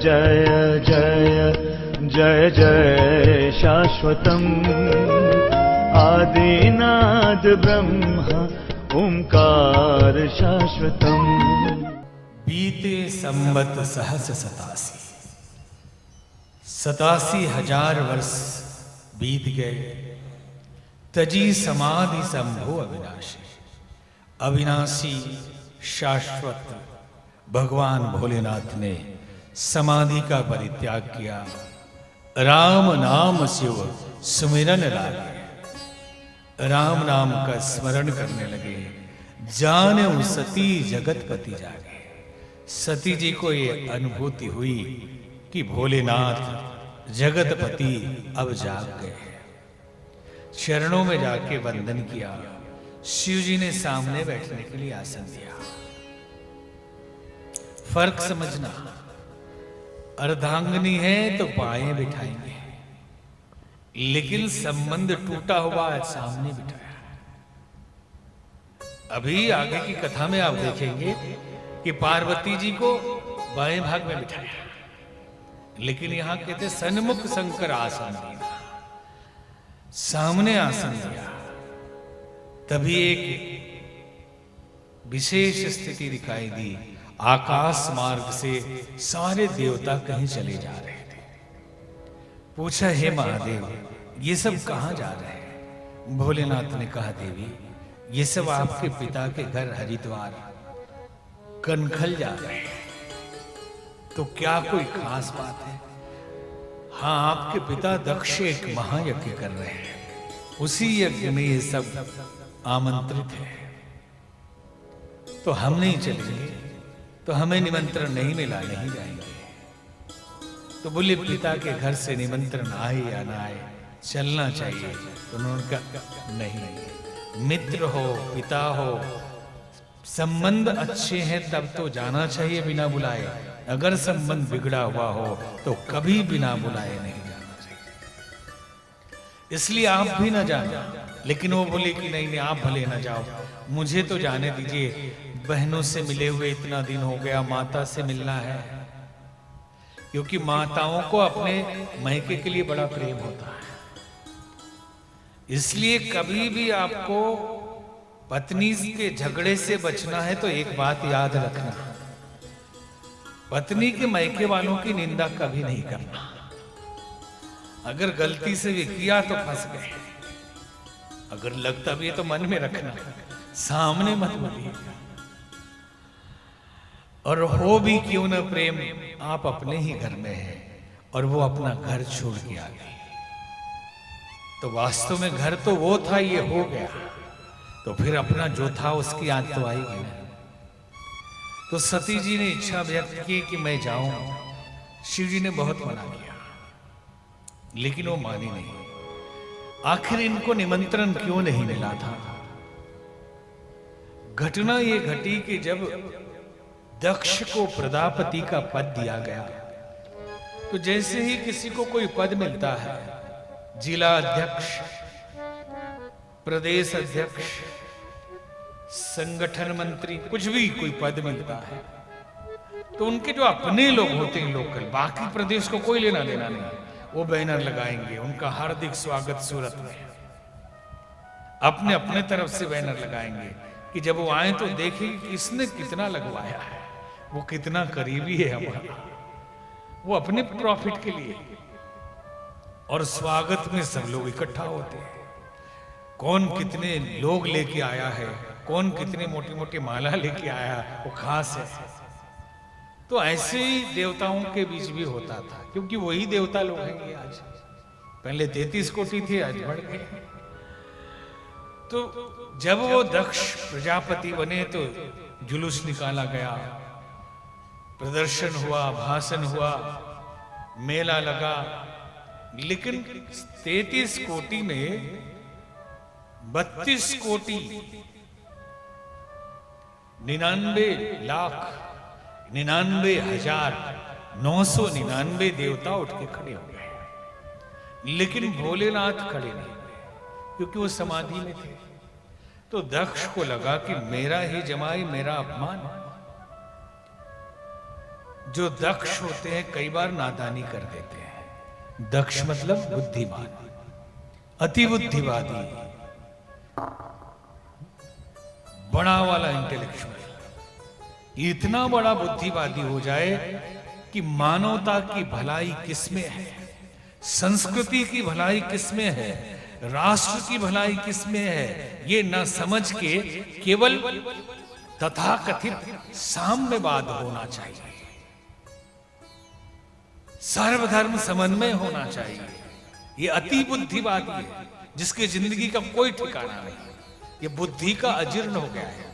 जय जय जय जय शाश्वतम् आदिनाद ब्रह्म ओंकार शाश्वतम्। बीते संवत सहस 87,000 वर्ष बीत गए। तजी समाधि संभो अविनाशी। अविनाशी शाश्वत भगवान भोलेनाथ ने समाधि का परित्याग किया। राम नाम शिव सुमिरन लागे। राम नाम का स्मरण करने लगे। जाने सती जगतपति जागे। सती जी को ये अनुभूति हुई कि भोलेनाथ जगतपति अब जाग गए। चरणों में जाके वंदन किया। शिव जी ने सामने बैठने के लिए आसन दिया। फर्क समझना, अर्धांगिनी है तो पाए बिठाएंगे, लेकिन संबंध टूटा हुआ है सामने बिठाया। अभी आगे की कथा में आप देखेंगे कि पार्वती जी को बाएं भाग में बिठाया, लेकिन यहां कहते सन्मुख शंकर आसन दिया, सामने आसन दिया। तभी एक विशेष स्थिति दिखाई दी। आकाश मार्ग से सारे देवता कहीं चले जा रहे थे। पूछा, हे महादेव, ये सब कहां जा रहे हैं? भोलेनाथ ने कहा, देवी, ये सब आपके पिता के घर हरिद्वार कनखल जा रहे हैं। तो क्या कोई खास बात है? हाँ, आपके पिता दक्ष एक महायज्ञ कर रहे हैं, उसी यज्ञ में ये सब आमंत्रित है। तो हम नहीं चलेंगे, तो हमें निमंत्रण नहीं मिला, नहीं जाएंगे। तो बोले, पिता के घर से निमंत्रण आए या ना आए, चलना चाहिए। तो उन्होंने कहा, नहीं, मित्र हो, पिता हो, संबंध अच्छे हैं तब तो जाना चाहिए बिना बुलाए। अगर संबंध बिगड़ा हुआ हो तो कभी बिना बुलाए नहीं जाना चाहिए। इसलिए आप भी ना जाना। लेकिन वो बोले कि नहीं, आप भले ना जाओ, मुझे तो जाने दीजिए। बहनों से मिले हुए इतना दिन हो गया, माता से मिलना है। क्योंकि माताओं को अपने मैके के लिए बड़ा प्रेम होता है। इसलिए कभी भी आपको पत्नी के झगड़े से बचना है तो एक बात याद रखना, पत्नी के मैके वालों की निंदा कभी नहीं करना। अगर गलती से भी किया तो फंस गए। अगर लगता भी है तो मन में रखना, सामने मत बोलिएगा। और हो भी क्यों न प्रेम, आप अपने ही घर में हैं और वो अपना घर छोड़ के आ गई, तो वास्तव में घर तो वो था, ये हो गया, तो फिर अपना जो था उसकी याद तो आएगी ना। तो सती जी ने इच्छा व्यक्त की कि मैं जाऊं। शिव जी ने बहुत मना किया, लेकिन वो मानी नहीं। आखिर इनको निमंत्रण क्यों नहीं मिला था? घटना ये घटी कि जब दक्ष को प्रजापति का पद दिया गया, तो जैसे ही किसी को कोई पद मिलता है, जिला अध्यक्ष, प्रदेश अध्यक्ष, संगठन मंत्री, कुछ भी कोई पद मिलता है, तो उनके जो अपने लोग होते हैं लोकल, बाकी प्रदेश को कोई लेना देना नहीं, वो बैनर लगाएंगे, उनका हार्दिक स्वागत सूरत में, अपने अपने तरफ से बैनर लगाएंगे कि जब वो आए तो देखें कि इसने कितना लगवाया है, वो कितना करीबी है हमारा, वो अपने प्रॉफिट के लिए। और स्वागत में सब लोग इकट्ठा होते हैं, कौन कितने लोग लेके आया है, कौन कितने मोटी मोटी माला लेके आया, वो खास है। तो ऐसे ही देवताओं के बीच भी होता था, क्योंकि वही देवता लोग हैं ये आज। पहले 33 कोटि थे, आज बढ़ गए। तो जब वो दक्ष प्रजापति बने तो जुलूस निकाला गया, प्रदर्शन हुआ, भाषण हुआ, मेला लगा। लेकिन 33 कोटि में 32 कोटि 99,99,999 देवता उठ के खड़े हो गए, लेकिन भोलेनाथ खड़े नहीं, क्योंकि वो समाधि में थे। तो दक्ष को लगा कि मेरा ही जमाई, मेरा अपमान। जो दक्ष होते हैं कई बार नादानी कर देते हैं। दक्ष मतलब बुद्धिमान, अति बुद्धिवादी, बड़ा वाला इंटेलेक्चुअल, इतना बड़ा बुद्धिवादी हो जाए कि मानवता की भलाई किसमें है, संस्कृति की भलाई किसमें है, राष्ट्र की भलाई किसमें है, ये न समझ के केवल तथाकथित साम्यवाद होना चाहिए, सर्वधर्म समन्वय होना चाहिए। ये अति बुद्धिवादी है जिसकी जिंदगी का कोई ठिकाना नहीं, ये बुद्धि का अजीर्ण हो गया है,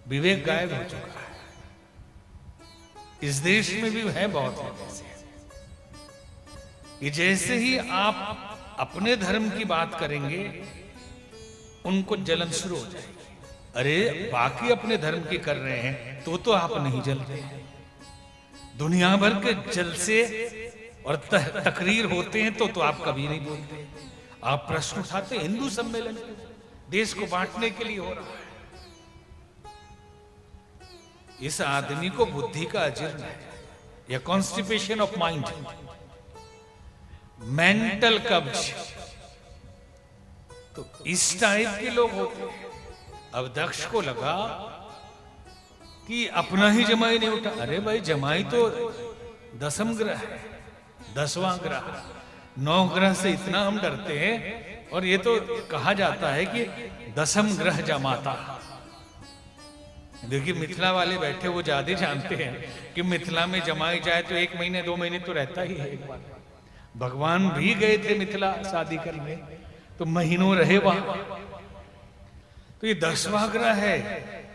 विवेक गायब हो चुका है। इस देश में भी है बहुत लोग ऐसे, कि जैसे ही आप अपने धर्म की बात करेंगे उनको जलन शुरू हो जाएगी। अरे बाकी अपने धर्म की कर रहे हैं तो आप नहीं जलते। दुनिया भर के जलसे और तकरीर होते हैं तो आप कभी नहीं बोलते। आप प्रश्न उठाते हिंदू सम्मेलन देश को बांटने के लिए हो रहा है। इस आदमी को बुद्धि का अजीर्ण है, या कॉन्स्टिपेशन ऑफ माइंड, मेंटल कब्ज। तो इस टाइप के लोग होते हैं। अब दक्ष को लगा कि अपना ही जमाई नहीं उठा। अरे भाई जमाई तो 10th ग्रह है, 10वां ग्रह, 9 ग्रह से इतना हम डरते हैं। और ये तो कहा जाता है कि 10th ग्रह जमाता। देखिए मिथिला वाले बैठे वो ज्यादा जानते हैं कि मिथिला में जमाई जाए तो 1 महीने 2 महीने तो रहता ही है। एक बार भगवान भी गए थे मिथिला शादी करने, तो महीनों रहे वहां। तो ये 10वां ग्रह है,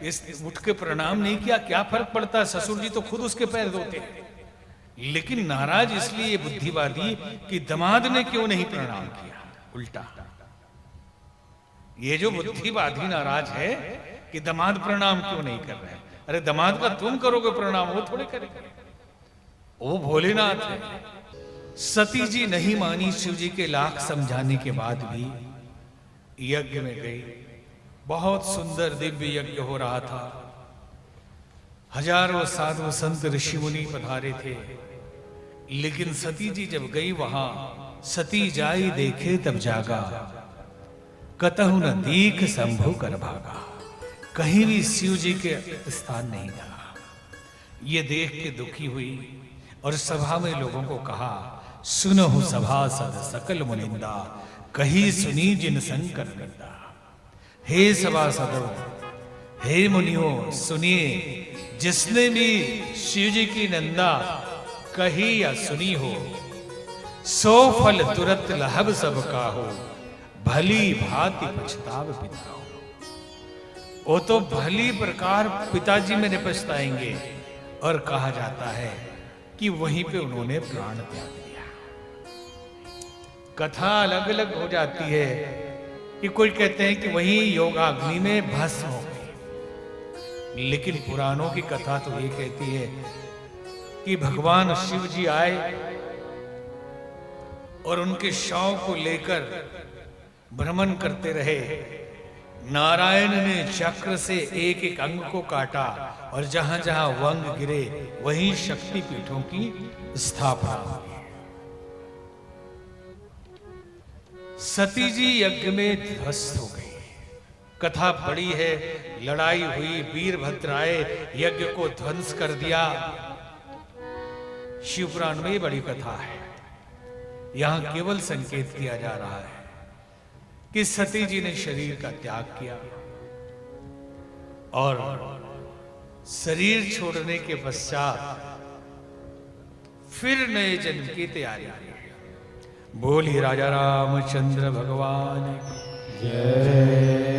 इस उठ के प्रणाम नहीं किया, क्या फर्क पड़ता, ससुर जी तो खुद उसके पैर धोते हैं। लेकिन नाराज इसलिए ये बुद्धिवादी कि दामाद ने क्यों नहीं प्रणाम किया, उल्टा। ये जो बुद्धिवादी नाराज है कि दामाद प्रणाम क्यों नहीं कर रहे। अरे दामाद का तुम करोगे प्रणाम, वो थोड़े करेंगे, वो भोलेनाथ है। सती जी नहीं मानी, शिव जी के लाख समझाने के बाद भी यज्ञ में गई। बहुत सुंदर दिव्य यज्ञ हो रहा था, हजारों साधु संत ऋषि मुनि पधारे थे। लेकिन सती जी जब गई वहां, सती जाई देखे तब जागा, कतहु न दीख शंभु कर भागा। कहीं भी शिव जी के स्थान नहीं था। ये देख के दुखी हुई और सभा में लोगों को कहा, सुनहु सभासद सकल मुनिंदा, कही सुनी जिन शंकर निंदा। हे सभासदों, हे मुनियों, सुनिए, जिसने भी शिव जी की निंदा कही या सुनी हो, सो फल तुरंत लहब सब का हो, भली भांति पछताव पिता हो। वो तो भली प्रकार पिताजी मेरे पछताएंगे। और कहा जाता है कि वहीं पे उन्होंने प्राण त्याग दिया। कथा अलग अलग हो जाती है कि कोई कहते हैं कि वहीं योगाग्नि में भस्म हो गई, लेकिन पुराणों की कथा तो ये कहती है कि भगवान शिव जी आए और उनके शव को लेकर भ्रमण करते रहे। नारायण ने चक्र से एक एक अंग को काटा और जहां जहां वंग गिरे वहीं शक्ति पीठों की स्थापना हुई। सती जी यज्ञ में ध्वस्त हो गई। कथा बड़ी है, लड़ाई हुई, वीरभद्र आए, यज्ञ को ध्वंस कर दिया। शिवपुराण में बड़ी कथा है। यहां केवल संकेत किया जा रहा है कि सती जी ने शरीर का त्याग किया और शरीर छोड़ने के पश्चात फिर नए जन्म की तैयारी की। बोलिए राजा रामचंद्र भगवान की जय।